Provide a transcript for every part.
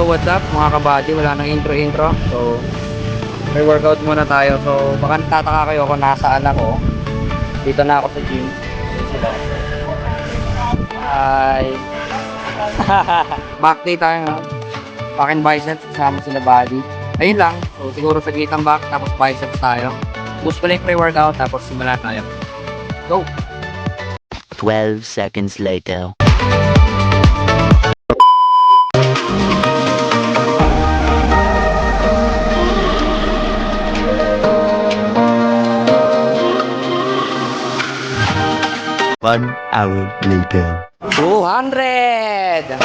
what's up mga kabady? Wala nang intro. So, may workout muna tayo. So, baka natataka kayo kung nasaan ako. Dito na ako sa gym. Hi! Back day tayo nga. Back and biceps, kasama sila body. Ayun lang. So, siguro sa gitang back, tapos biceps tayo. Boost ko lang yung pre-workout, tapos simula tayo. Go! 12 seconds later. One hour later. 200!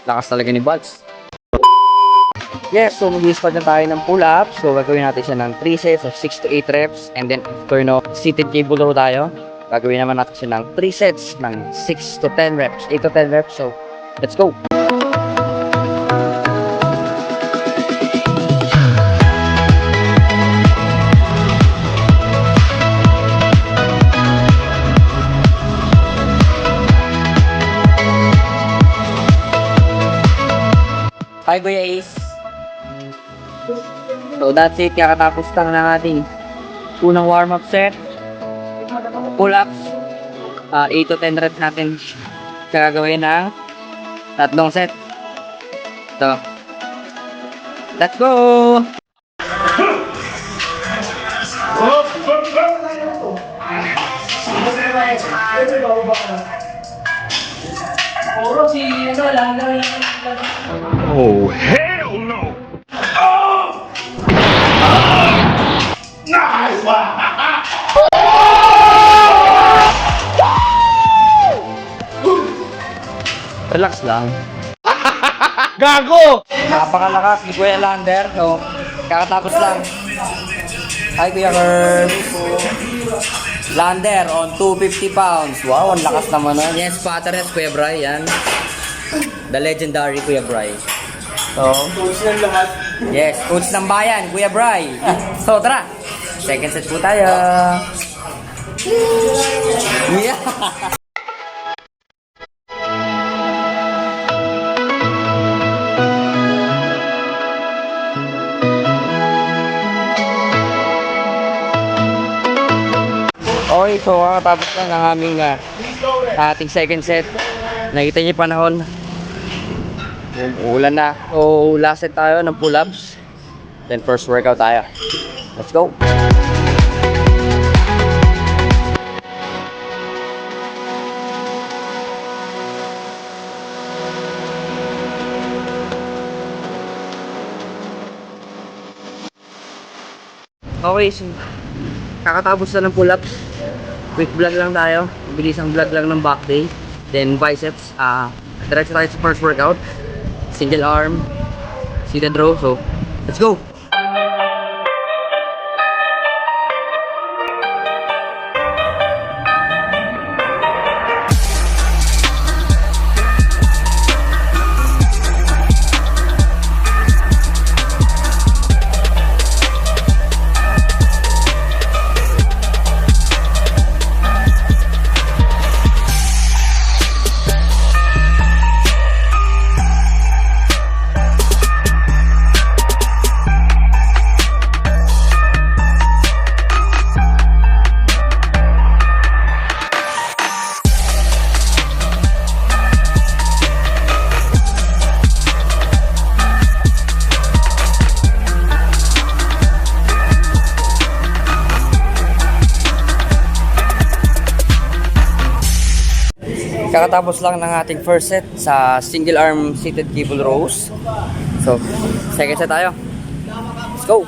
Lakas talaga ni Buds. Yes, so mag-i-squat na tayo ng pull-ups. So gagawin natin siya ng 3 sets of 6 to 8 reps. And then after no, seated cable row tayo. Gagawin naman natin siya ng 3 sets ng 6 to 10 reps, 8 to 10 reps. So let's go! Hi Kuya Ace. So that's it, kakatapos lang ng ating unang warm-up set. Pull-ups, 8 to 10 reps natin gagawin ng tatlong set. So, let's go! Oh, hell no! Oh! Nice! Relax lang. Gago! Napakalakas ni Kuya Lander. So, kakatapos lang. Hi Kuya Kurt. Lander on 250 pounds. Wow, ang lakas naman nun. Yes, Patteres, Kuya Bry. Yan. The legendary Kuya Bry. So, coach ng lahat. Yes, coach ng bayan, Kuya Bry. So, tara. Second set po tayo. Yeah. Okay, so kakatapos lang ng aming ating second set. Nakita niyo yung panahon. Uulan na. So last set tayo ng pull-ups. Then first workout tayo. Let's go! Okay, so kakatapos na ng pull-ups. Quick vlog lang tayo. Bilisang vlog lang ng back day. Then biceps. Diretso tayo sa first workout. Single arm, seated row. So, let's go! Kakatapos lang ng ating first set sa single arm seated cable rows. So, second set tayo. Let's go!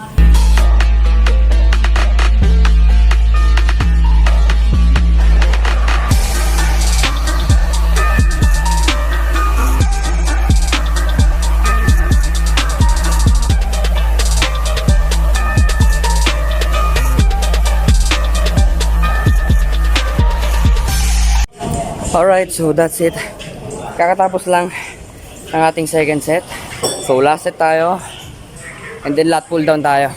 Alright, so that's it. Kakatapos lang ng ating second set. So last set tayo. And then lat pull down tayo.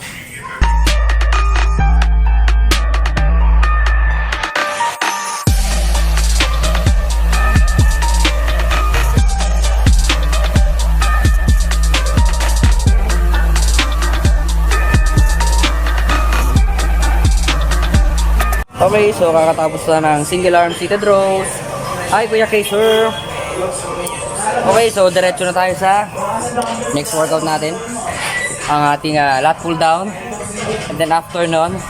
Okay, so kakatapos na ng single arm seated rows. Hi, Kuya Kaser. Okay, so diretso na tayo sa next workout natin. Ang ating lat pull down. And then after nun,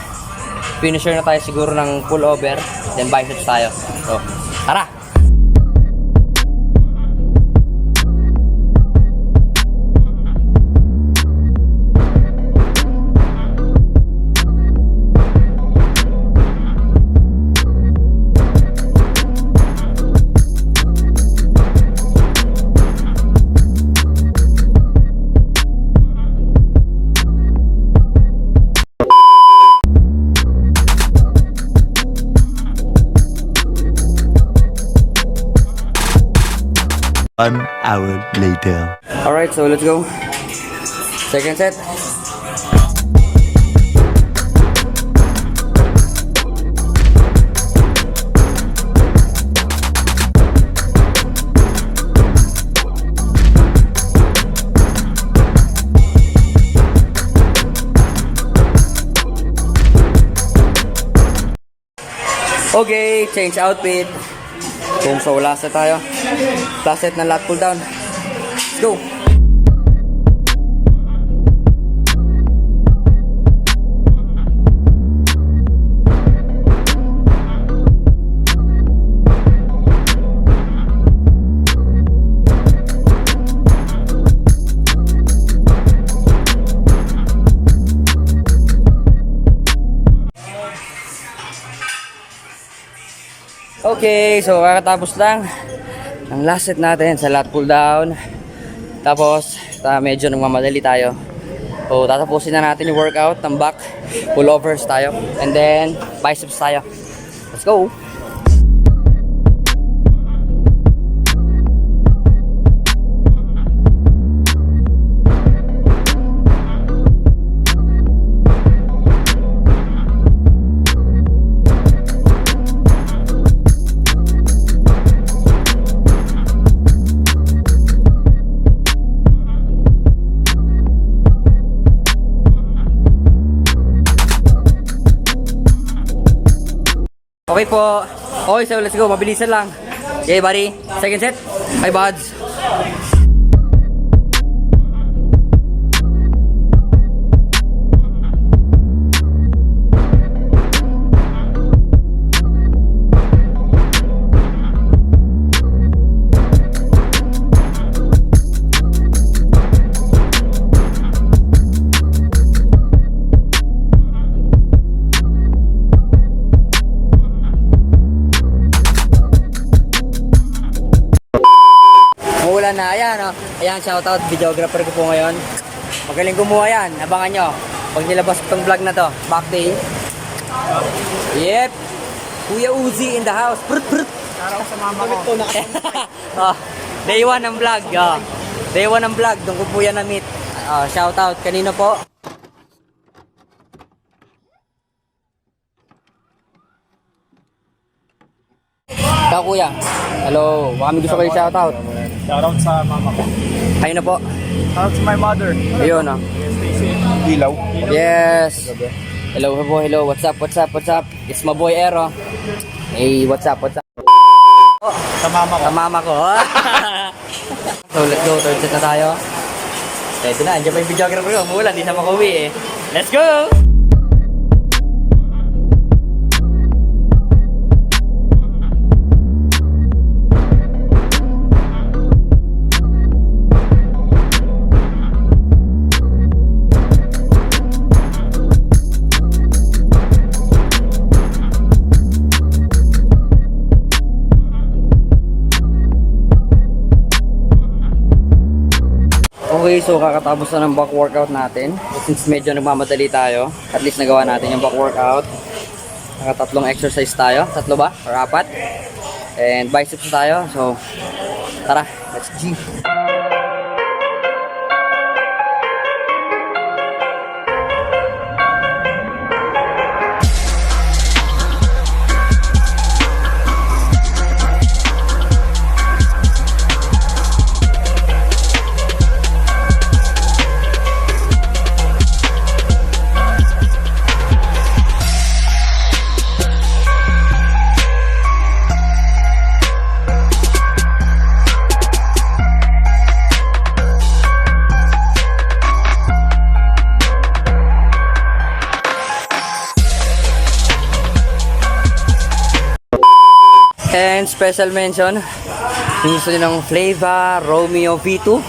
finisher na tayo siguro ng pull over. Then biceps tayo. So, tara! One hour later. Alright, so let's go. Second set. Okay, change outfit. Kung so last set tayo. Last set na lat pull down. Let's go. Okay, so kakatapos lang ang last set natin sa lat pull down. Tapos, medyo nagmamadali tayo. So, tatapusin na natin yung workout ng back pullovers tayo. And then, biceps tayo. Let's go! Okay po. Okay, so let's go. Mabilisan lang. Okay, buddy. Second set. Hi, buds. Umuulan na, ayan, oh. Ayan, shoutout, videographer ko po ngayon. Magaling gumawa yan, abangan nyo. Pag nilabas ko tong vlog na to, back day. Yep, Kuya Uzi in the house. Prut, prut. Araw sa mama ko. Oh, day 1 ng vlog. Oh. Day 1 ng vlog, doon ko po yan na-meet. Shoutout, kanino po? Ikaw, kuya. Hello, baka may gusto kayo shoutout. Shoutout sa mama ko. Kayo na po. Shoutout to my mother. Ayun, oh. Ilaw. Yes. Hello, hello. What's up, what's up, what's up? It's my boy Ero. Hey, what's up, what's up? Sa mama ko. Sa mama ko. So, let's go. Third set na tayo. Ito na, andyan pa yung videographer ko. Umulan, di na makauwi eh. Let's go! Okay, so kakatapos na ng back workout natin. Since medyo nagmamadali tayo, at least nagawa natin yung back workout. Nakatatlong exercise tayo. Tatlo ba? Or apat? And biceps tayo. So, tara, let's G. And special mention, yung gusto nyo ng Flava Romeo V2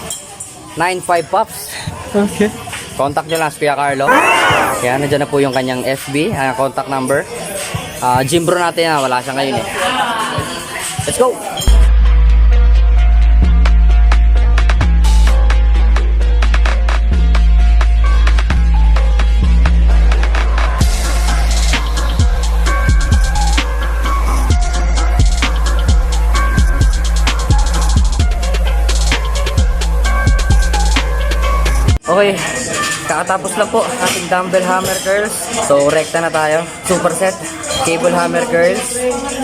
9.5 Pops. Okay. Contact nyo lang si Kuya Carlo. Kaya nandiyan na po yung kanyang FB, contact number. Gym bro natin, wala siya ngayon eh. Let's go! Okay, kakatapos lang po ating dumbbell hammer curls. So, rekta na tayo. Superset, cable hammer curls.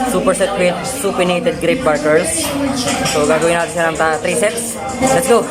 Superset with supinated grip bar curls. So, gagawin natin siya ng 3 sets. Let's go!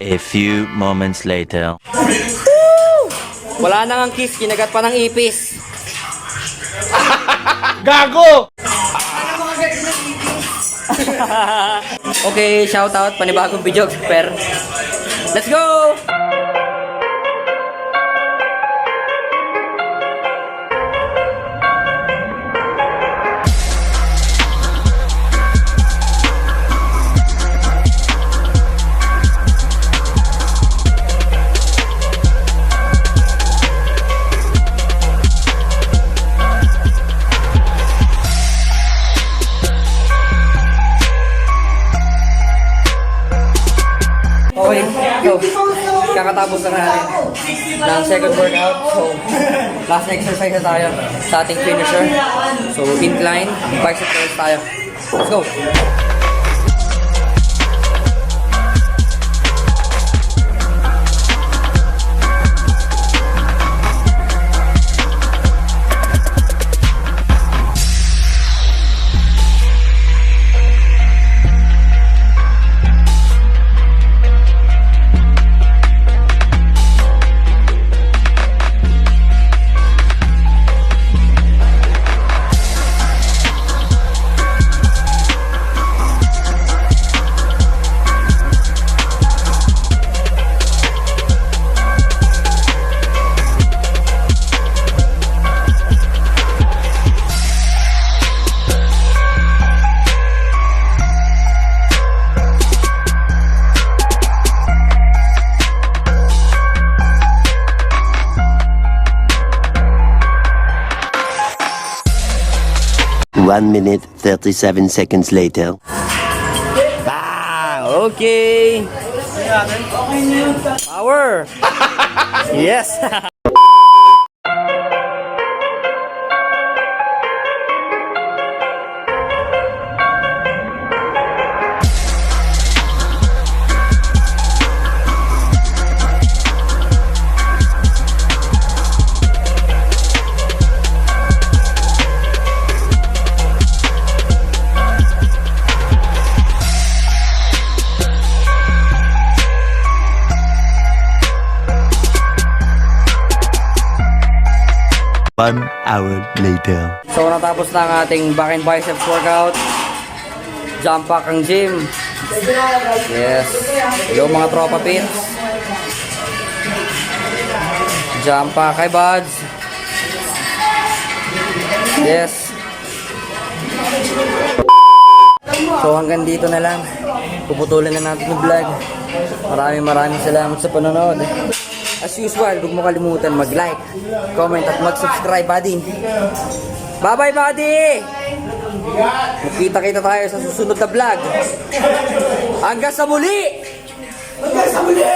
A few moments later. Wala nang ang kiss, kinagat pa ng ipis. Gago! Okay, shout out, panibagong video, per. Let's go! Okay, so, kakatapos na natin ng second workout. So, last na exercise na tayo sa ating finisher. So, incline, bicep curls tayo. Let's go! One minute, 37 seconds later. Bang! Okay! Power! Yes! hour later. So natapos na ang ating back and biceps workout. Jump pack ang gym. Yes. Yung mga tropa pits. Jump pack kay Buds. Yes. So hanggang dito na lang. Puputulin na natin yung vlog. Maraming salamat sa panonood. As usual, huwag mo kalimutan mag-like, comment at mag-subscribe, buddy. Bye-bye, buddy! Magkita-kita tayo sa susunod na vlog. Hanggang sa muli! Hanggang sa muli!